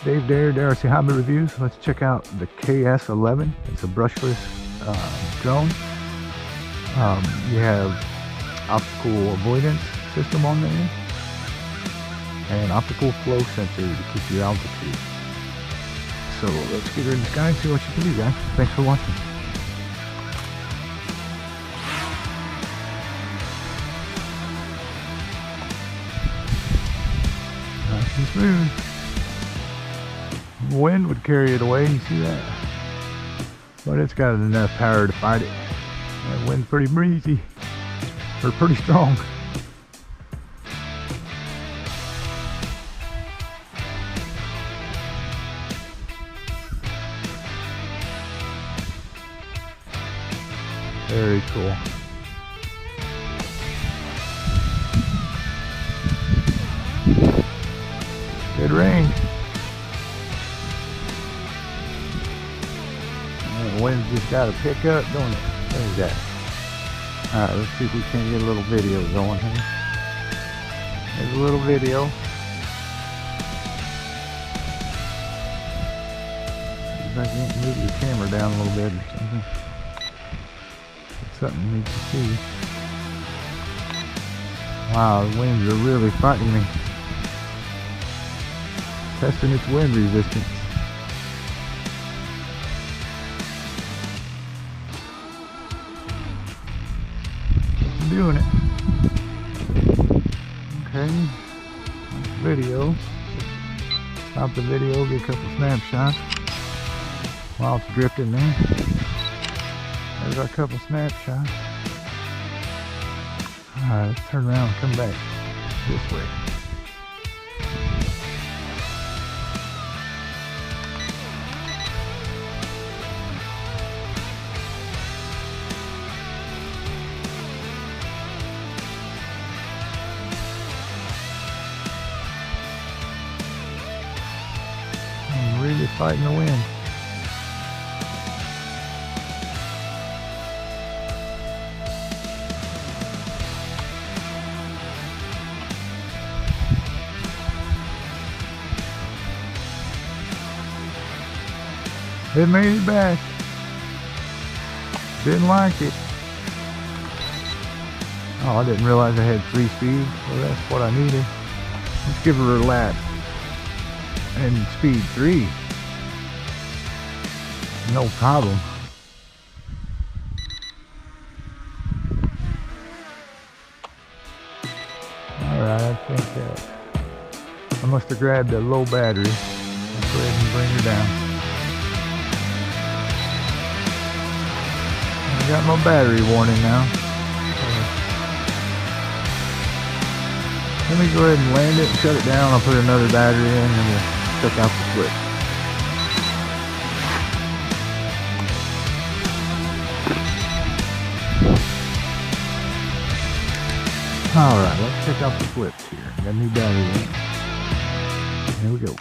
Dave Dare, DRC Hobby Reviews. Let's check out the KS11. It's a brushless drone. You have optical avoidance system on there and optical flow sensor to keep your altitude. So let's get her in the sky and see what you can do, guys. Thanks for watching. Nice and smooth. Wind would carry it away, you see that? But it's got enough power to fight it. That wind's pretty breezy, or pretty strong. Very cool. Good range. The wind's just got to pick up, don't it? There's that. Alright, let's see if we can get a little video going here. There's a little video. See if I can move the camera down a little bit or something. It's something you need to see. Wow, the winds are really fighting me. Testing its wind resistance. Doing it. Okay. Video. Stop the video, get a couple snapshots while it's drifting there. There's our couple snapshots. Alright, let's turn around and come back this way. Really fighting the wind. It made it back. Didn't like it. Oh, I didn't realize I had 3 speeds. Well, that's what I needed. Let's give her a lap. And speed 3. No problem. Alright, I think that I must have grabbed a low battery. Let's go ahead and bring her down. I got my battery warning now. Let me go ahead and land it and shut it down. I'll put another battery in and we'll check out the flip. Alright, let's check out the flips here. Got a new battery in. Here we go.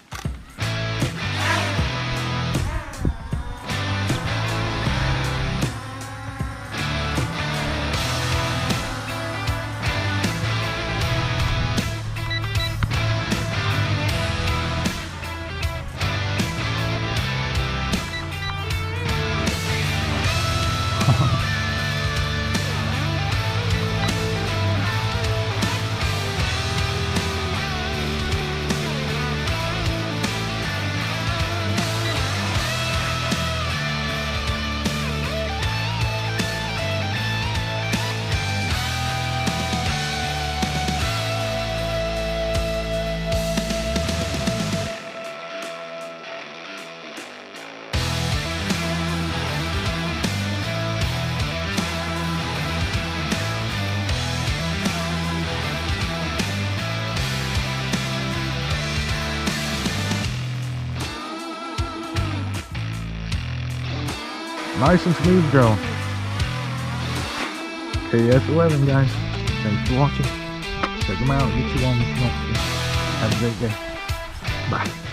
Nice and smooth drone. KS11, guys. Thanks for watching. Check them out. Get you one if you want to. Have a great day. Bye.